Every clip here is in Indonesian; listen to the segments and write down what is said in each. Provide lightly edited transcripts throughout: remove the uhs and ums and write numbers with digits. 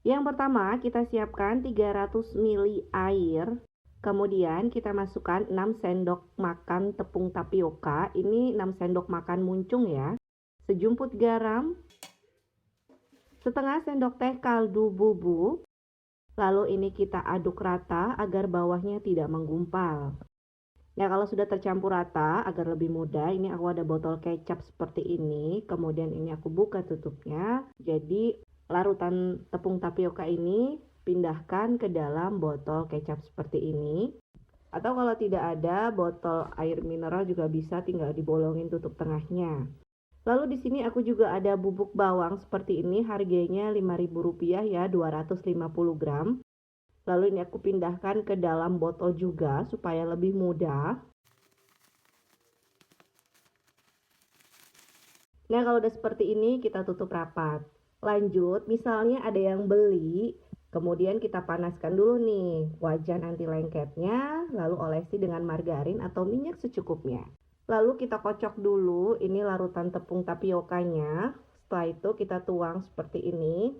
Yang pertama, kita siapkan 300 ml air. Kemudian kita masukkan 6 sendok makan tepung tapioka. Ini 6 sendok makan muncung ya. Sejumput garam, setengah sendok teh kaldu bubuk. Lalu ini kita aduk rata agar bawahnya tidak menggumpal. Nah, kalau sudah tercampur rata agar lebih mudah, ini aku ada botol kecap seperti ini. Kemudian ini aku buka tutupnya. Jadi larutan tepung tapioka ini pindahkan ke dalam botol kecap seperti ini. Atau kalau tidak ada botol air mineral juga bisa, tinggal dibolongin tutup tengahnya. Lalu di sini aku juga ada bubuk bawang seperti ini, harganya Rp5.000 ya, 250 gram. Lalu ini aku pindahkan ke dalam botol juga supaya lebih mudah. Nah, kalau udah seperti ini kita tutup rapat. Lanjut, misalnya ada yang beli, kemudian kita panaskan dulu nih wajan anti lengketnya, lalu olesi dengan margarin atau minyak secukupnya. Lalu kita kocok dulu ini larutan tepung tapiokanya. Setelah itu kita tuang seperti ini.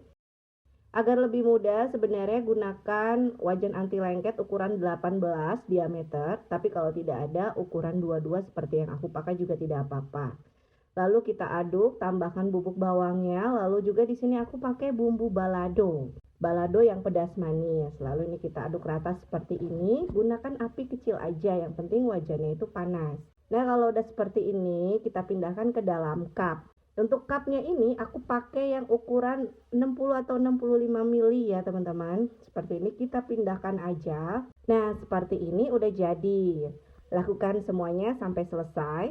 Agar lebih mudah sebenarnya gunakan wajan anti lengket ukuran 18 diameter, tapi kalau tidak ada ukuran 22 seperti yang aku pakai juga tidak apa-apa. Lalu kita aduk, tambahkan bubuk bawangnya, lalu juga di sini aku pakai bumbu balado. Balado yang pedas manis. Lalu ini kita aduk rata seperti ini, gunakan api kecil aja, yang penting wajannya itu panas. Nah, kalau udah seperti ini, kita pindahkan ke dalam cup. Untuk cupnya ini aku pakai yang ukuran 60 atau 65 ml ya teman-teman. Seperti ini kita pindahkan aja. Nah, seperti ini udah jadi. Lakukan semuanya sampai selesai.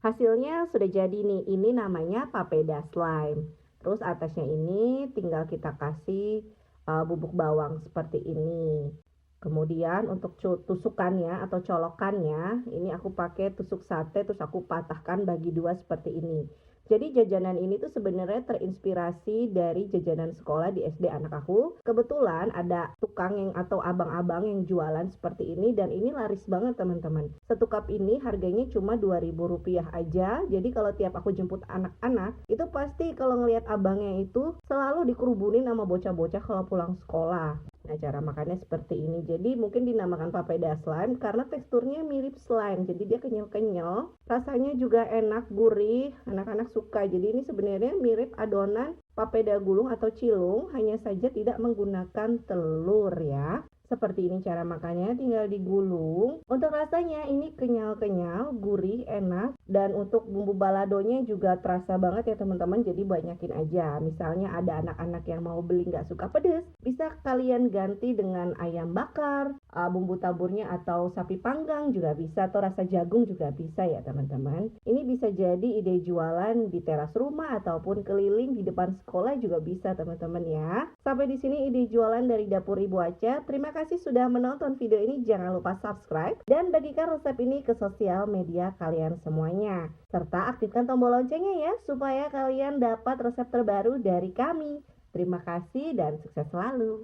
Hasilnya sudah jadi nih, ini namanya papeda slime. Terus atasnya ini tinggal kita kasih bubuk bawang seperti ini. Kemudian untuk tusukannya atau colokannya, ini aku pakai tusuk sate terus aku patahkan bagi dua seperti ini. Jadi jajanan ini tuh sebenarnya terinspirasi dari jajanan sekolah di SD anak aku. Kebetulan ada tukang yang atau abang-abang yang jualan seperti ini dan ini laris banget teman-teman. Satu cup ini harganya cuma Rp2.000 aja. Jadi kalau tiap aku jemput anak-anak, itu pasti kalau ngelihat abangnya itu selalu dikerubunin sama bocah-bocah kalau pulang sekolah. Nah, cara makannya seperti ini. Jadi mungkin dinamakan papeda slime karena teksturnya mirip slime. Jadi dia kenyal-kenyal, rasanya juga enak, gurih, anak-anak suka. Jadi ini sebenarnya mirip adonan papeda gulung atau cilung, hanya saja tidak menggunakan telur ya. Seperti ini cara makannya, tinggal digulung. Untuk rasanya ini kenyal-kenyal, gurih, enak. Dan untuk bumbu baladonya juga terasa banget ya teman-teman, jadi banyakin aja. Misalnya ada anak-anak yang mau beli nggak suka pedas, bisa kalian ganti dengan ayam bakar, bumbu taburnya atau sapi panggang juga bisa, atau rasa jagung juga bisa ya teman-teman. Ini bisa jadi ide jualan di teras rumah ataupun keliling di depan sekolah juga bisa teman-teman ya. Sampai di sini ide jualan dari Dapur Ibu Aca. Terima kasih sudah menonton video ini. Jangan lupa subscribe dan bagikan resep ini ke sosial media kalian semuanya. Serta aktifkan tombol loncengnya ya, supaya kalian dapat resep terbaru dari kami. Terima kasih dan sukses selalu.